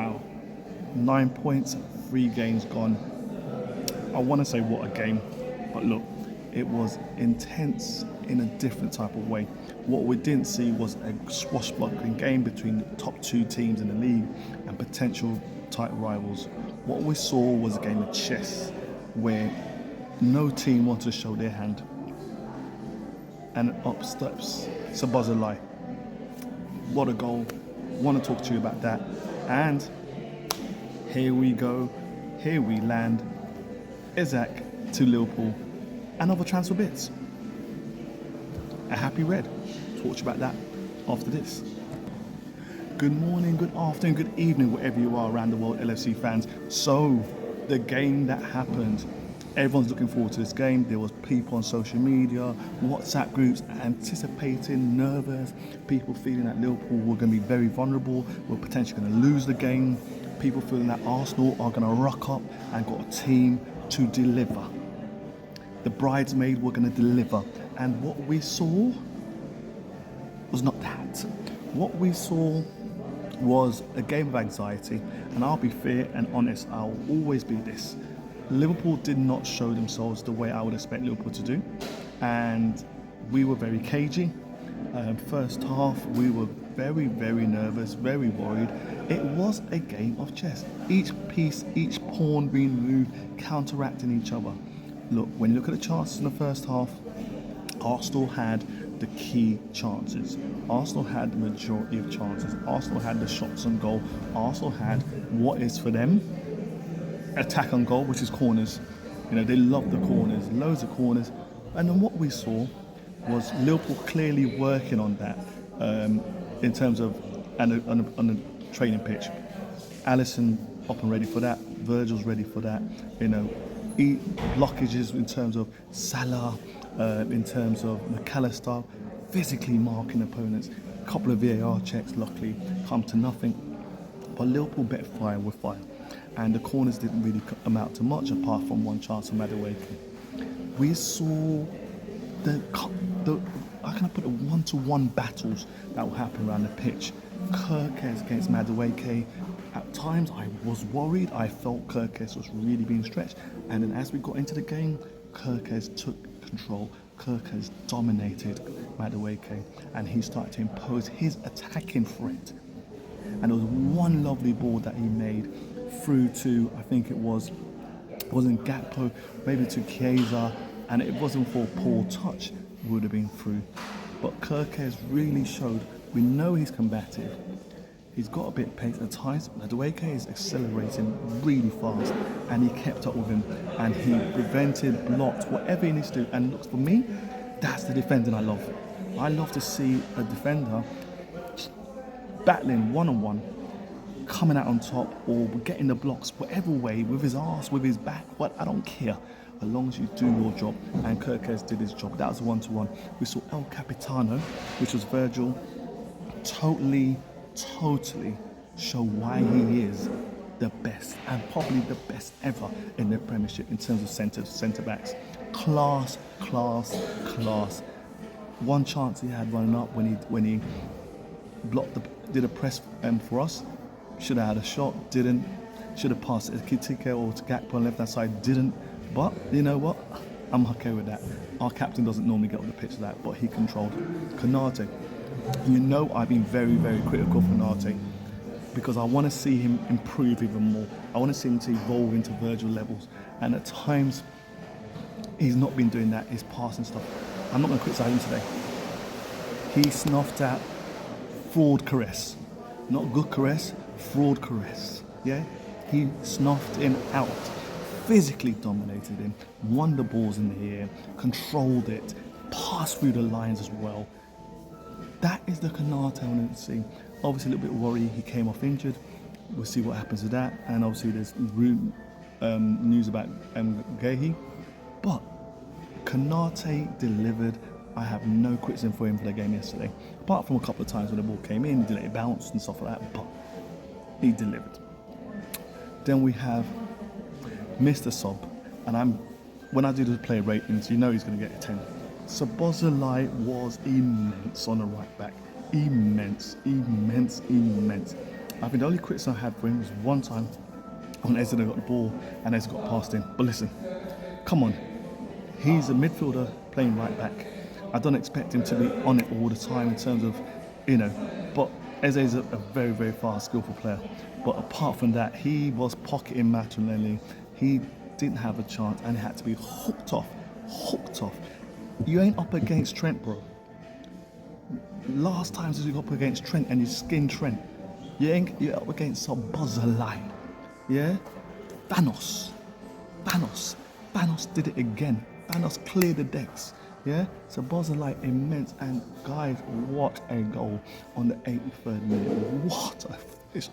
Wow. 9 points, 3 games gone. I want to say what a game, but look, it was intense in a different type of way. What we didn't see was a swashbuckling game between the top 2 teams in the league and potential title rivals. What we saw was a game of chess where no team wanted to show their hand. And up steps Szoboszlai. What a goal. Want to talk to you about that. And here we go. Here we land. Isak to Liverpool. And other transfer bits. A happy red. Talk to you about that after this. Good morning, good afternoon, good evening, wherever you are around the world, LFC fans. So, the game that happened. Everyone's looking forward to this game. There was people on social media, WhatsApp groups, anticipating, nervous, people feeling that Liverpool were going to be very vulnerable, were potentially going to lose the game, people feeling that Arsenal are going to rock up and got a team to deliver. The bridesmaid were going to deliver. And what we saw was not that. What we saw was a game of anxiety, and I'll be fair and honest, I'll always be this. Liverpool did not show themselves the way I would expect Liverpool to do, and we were very cagey. First half, we were very, very nervous, very worried. It was a game of chess. Each piece, each pawn being moved, counteracting each other. Look, when you look at the chances in the first half, Arsenal had the key chances. Arsenal had the majority of chances. Arsenal had the shots on goal. Arsenal had what is for them attack on goal, which is corners. You know, they love the corners, loads of corners. And then what we saw was Liverpool clearly working on that in terms of on the training pitch. Alisson up and ready for that. Virgil's ready for that. You know, blockages in terms of Salah, in terms of McAllister, physically marking opponents. A couple of VAR checks, luckily, come to nothing. But Liverpool bet fire with fire. And the corners didn't really amount to much apart from one chance from Madueke. We saw how can I put it, one-to-one battles that will happen around the pitch. Kerkez against Madueke. At times I was worried. I felt Kerkez was really being stretched. And then as we got into the game, Kerkez took control. Kerkez dominated Madueke, and he started to impose his attacking threat. And there was one lovely ball that he made through to, I think it wasn't Gakpo, maybe to Chiesa, and it wasn't for a poor touch, it would have been through. But Kerkez really showed, we know he's combative, he's got a bit of pace at times. Madueke is accelerating really fast, and he kept up with him, and he prevented, blocked, whatever he needs to do. And look, for me, that's the defending I love. I love to see a defender battling one-on-one, coming out on top or getting the blocks whatever way, with his arse, with his back, what, I don't care, as long as you do your job. And Kerkez did his job. That was one-to-one. We saw El Capitano, which was Virgil, totally show why he is the best, and probably the best ever in the Premiership in terms of centre backs. Class. One chance he had running up when he did a press for us. Should have had a shot, didn't. Should have passed it to Kitike or to Gakpo on the left-hand side, didn't. But you know what? I'm okay with that. Our captain doesn't normally get on the pitch of that, but he controlled. Konate. You know I've been very, very critical of Konate because I want to see him improve even more. I want to see him to evolve into Virgil levels. And at times, he's not been doing that. He's passing stuff. I'm not going to criticise him today. He snuffed out fraud caress. Not good caress, fraud caress. Yeah? He snuffed him out. Physically dominated him. Won the balls in the air. Controlled it. Passed through the lines as well. That is the Konate I want to see. Obviously a little bit worried he came off injured. We'll see what happens with that. And obviously there's news about Gehi. But Konate delivered. I have no criticism for him for the game yesterday. Apart from a couple of times when the ball came in, he did let it bounce and stuff like that. But he delivered. Then we have Mr. Sob. And when I do the player ratings, you know he's going to get a 10. Szoboszlai was immense on the right back. Immense. I think the only criticism I had for him was one time when Ezra got the ball and Ezra got past him. But listen, come on, he's a midfielder playing right back. I don't expect him to be on it all the time in terms of, but Eze is a very, very fast, skillful player. But apart from that, he was pocketing Martinelli. He didn't have a chance and he had to be hooked off. You ain't up against Trent, bro. Last time you got up against Trent and you skinned Trent. You're up against Szoboszlai. Yeah? Thanos did it again. Thanos cleared the decks. Yeah? Szoboszlai immense, and guys, what a goal on the 83rd minute. What a fish.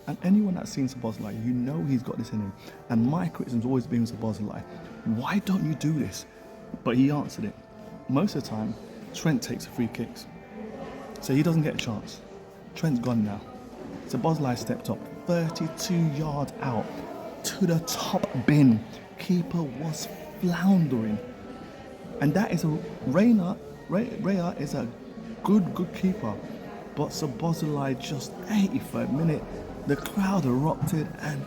And anyone that's seen Szoboszlai, you know he's got this in him. And my criticism's always been with Szoboszlai. Why don't you do this? But he answered it. Most of the time, Trent takes the free kicks. So he doesn't get a chance. Trent's gone now. Szoboszlai stepped up 32 yards out to the top bin. Keeper was floundering. And that is Raya is a good keeper. But Szoboszlai just 83rd minute, the crowd erupted and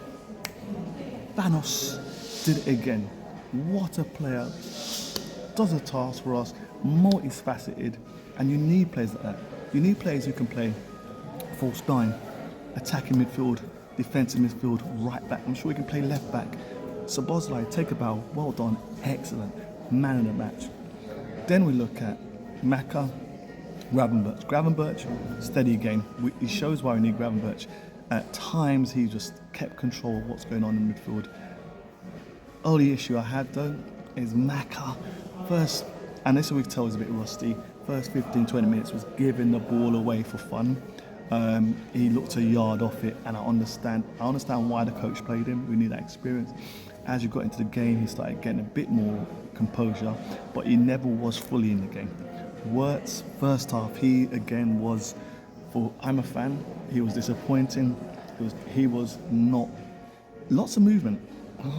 Thanos did it again. What a player. Does a task for us, multifaceted, and you need players like that. You need players who can play false nine, attacking midfield, defensive midfield, right back. I'm sure he can play left back. Szoboszlai, take a bow, well done, excellent, man of the match. Then we look at Maka, Gravenberch. Gravenberch, steady game. He shows why we need Gravenberch. At times he just kept control of what's going on in midfield. Only issue I had though is Maka. First, and this we can tell is a bit rusty, first 15-20 minutes was giving the ball away for fun. He looked a yard off it, and I understand why the coach played him. We need that experience. As you got into the game, he started getting a bit more composure, but he never was fully in the game. Wirtz, first half, he again was, I'm a fan, he was disappointing. He was not, lots of movement,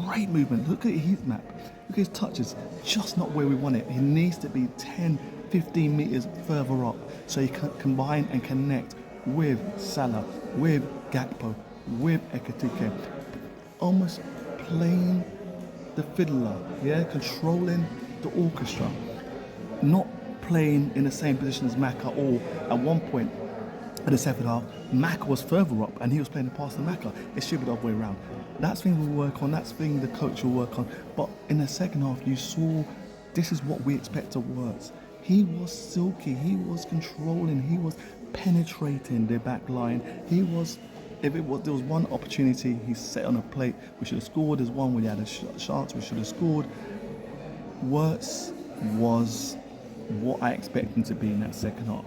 great movement. Look at his heat map, look at his touches, just not where we want it. He needs to be 10, 15 metres further up so he can combine and connect with Salah, with Gakpo, with Ekitike. Almost playing the fiddler, controlling the orchestra. Not playing in the same position as Maka, or at one point in the second half, Maka was further up and he was playing the pass to Maka. It should be the other way around. That's things we'll work on, that's thing the coach will work on. But in the second half, you saw this is what we expect of Wirtz. He was silky, he was controlling, he was penetrating the back line. There was one opportunity he set on a plate, we should have scored. There's one where he had a chance, we should have scored. Wirtz was what I expect him to be in that second half.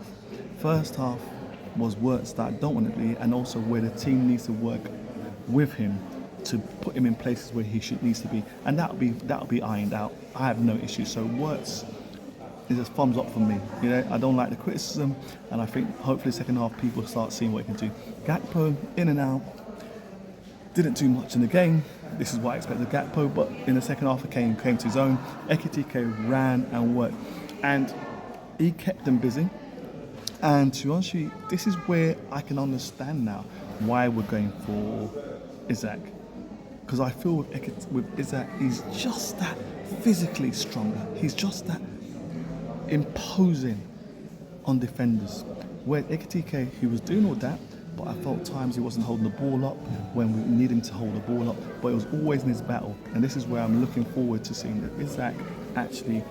First half was Wirtz that I don't want to be, and also where the team needs to work with him to put him in places where he needs to be, and that'll be ironed out. I have no issue. So Wirtz is a thumbs up for me. I don't like the criticism, and I think hopefully second half people start seeing what he can do. Gakpo, in and out, didn't do much in the game. This is what I expected of Gakpo, but in the second half he came to his own. Ekitike ran and worked, and he kept them busy. And to be honest with you, this is where I can understand now why we're going for Isak. Because I feel with Isak, he's just that physically stronger. He's just that imposing on defenders. Where Ekitike, he was doing all that, but I felt times he wasn't holding the ball up when we need him to hold the ball up. But it was always in his battle. And this is where I'm looking forward to seeing that Isak actually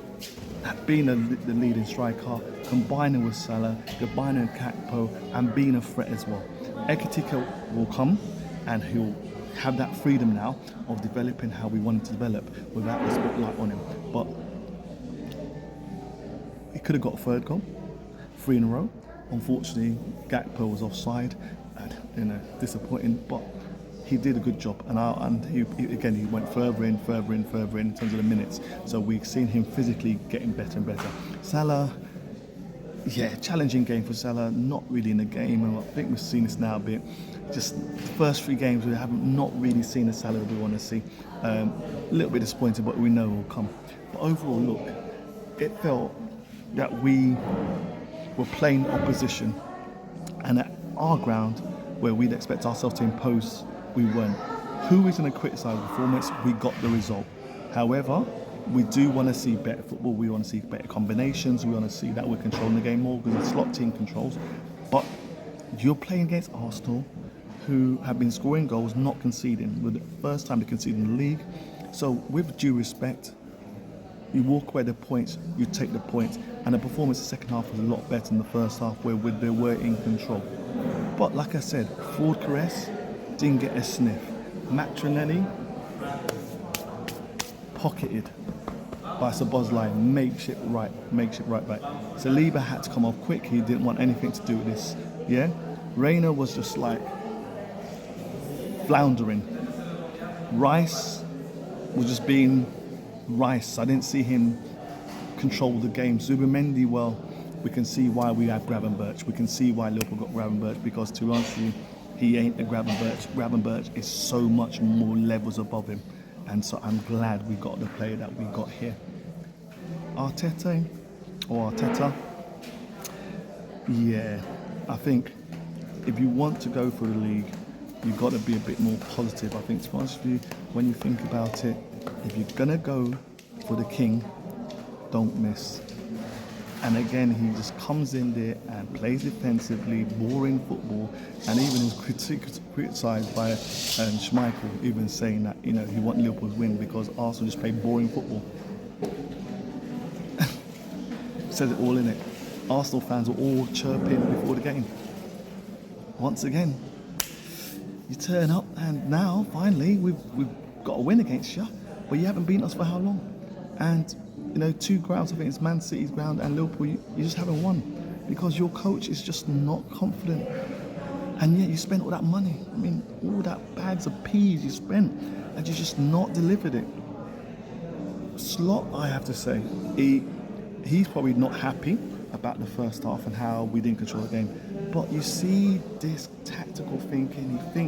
being the leading striker, combining with Salah, combining with Gakpo, and being a threat as well. Ekitike will come and he'll have that freedom now of developing how we want him to develop without the spotlight on him. But he could have got a third goal, 3 in a row. Unfortunately, Gakpo was offside, and disappointing. But he did a good job, and he went further in terms of the minutes. So we've seen him physically getting better and better. Salah, challenging game for Salah, not really in the game, and I think we've seen this now a bit. Just the first 3 games we haven't not really seen the Salah we want to see. A little bit disappointed, but we know it will come. But overall, look, it felt that we were playing opposition, and at our ground where we'd expect ourselves to impose, we weren't. Who is going to criticise the performance? We got the result. However, we do want to see better football. We want to see better combinations. We want to see that we're controlling the game more because the slot team controls. But you're playing against Arsenal, who have been scoring goals, not conceding. With the first time they conceded in the league. So, with due respect, you walk away the points, you take the points, and the performance in the second half was a lot better than the first half, where they were in control. But like I said, Ford Caress didn't get a sniff. Matronelli pocketed by Szoboszlai, makeshift right back. Saliba had to come off quick. He didn't want anything to do with this. Yeah, Reina was just like floundering. Rice was just being Rice. I didn't see him control the game. Zubimendi, well, we can see why we have Gravenberch. We can see why Liverpool got Gravenberch, because to be honest with you, he ain't a Gravenberch. Gravenberch is so much more levels above him. And so I'm glad we got the player that we got here. Arteta, yeah, I think if you want to go for the league, you've got to be a bit more positive. I think, to be honest with you, when you think about it, if you're going to go for the king, don't miss. And again, he just comes in there and plays defensively, boring football, and even was criticised by Schmeichel, even saying that, he wanted Liverpool to win because Arsenal just played boring football. Says it all, in it. Arsenal fans were all chirping before the game. Once again, you turn up, and now finally we've got a win against you, but you haven't beaten us for how long? And two grounds, I think it's Man City's ground and Liverpool, you just haven't won because your coach is just not confident. And yet you spent all that money. I mean, all that bags of peas you spent, and you just not delivered it. Slot, I have to say, he's probably not happy about the first half and how we didn't control the game. But you see this tactical thinking. He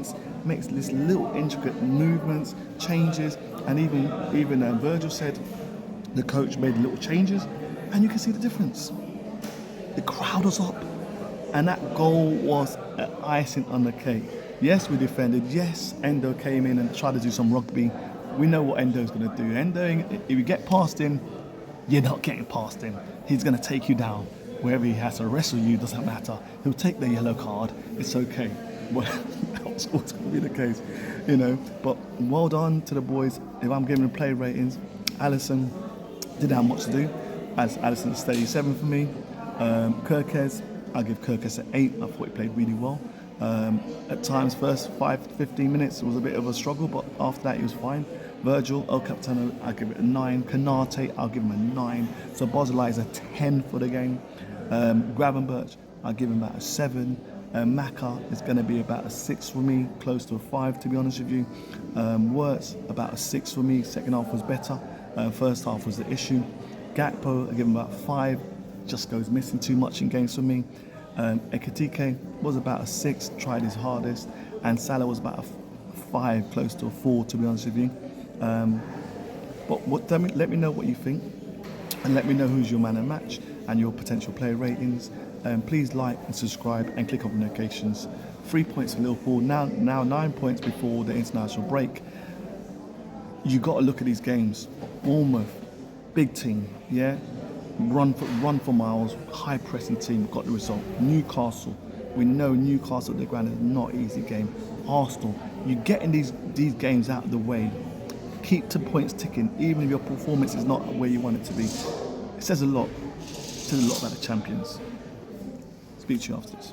makes this little intricate movements, changes, and even Virgil said the coach made little changes, and you can see the difference. The crowd was up, and that goal was icing on the cake. Yes, we defended. Yes, Endo came in and tried to do some rugby. We know what Endo's going to do. Endo, if you get past him, you're not getting past him. He's going to take you down. Wherever he has to wrestle you, doesn't matter. He'll take the yellow card. It's okay. Well, that's what's going to be the case, But well done to the boys. If I'm giving them play ratings, Alisson didn't have much to do, as Alisson steady 7 for me. Kirkes, I'll give Kirkes an 8. I thought he played really well. At times, first 5-15 minutes, it was a bit of a struggle, but after that, he was fine. Virgil, El Capitano, I'll give it a 9. Canate, I'll give him a 9. So Szoboszlai is a 10 for the game. Gravenberch, I'll give him about a 7. Maka is going to be about a 6 for me, close to a 5 to be honest with you. Wirtz, about a 6 for me. Second half was better. First half was the issue. Gakpo, I give him about 5. Just goes missing too much in games for me. Ekitike was about a 6, tried his hardest. And Salah was about a 5, close to a 4 to be honest with you. But let me know what you think, and let me know who's your man of match and your potential player ratings. Please like and subscribe and click on notifications. 3 points for Liverpool, now 9 points before the international break. You got to look at these games. Bournemouth, big team, yeah, run for miles, high pressing team, got the result. Newcastle, we know Newcastle at the ground is not an easy game. Arsenal, you're getting these games out of the way. Keep the points ticking, even if your performance is not where you want it to be. It says a lot. It says a lot about the champions. Speak to you after this.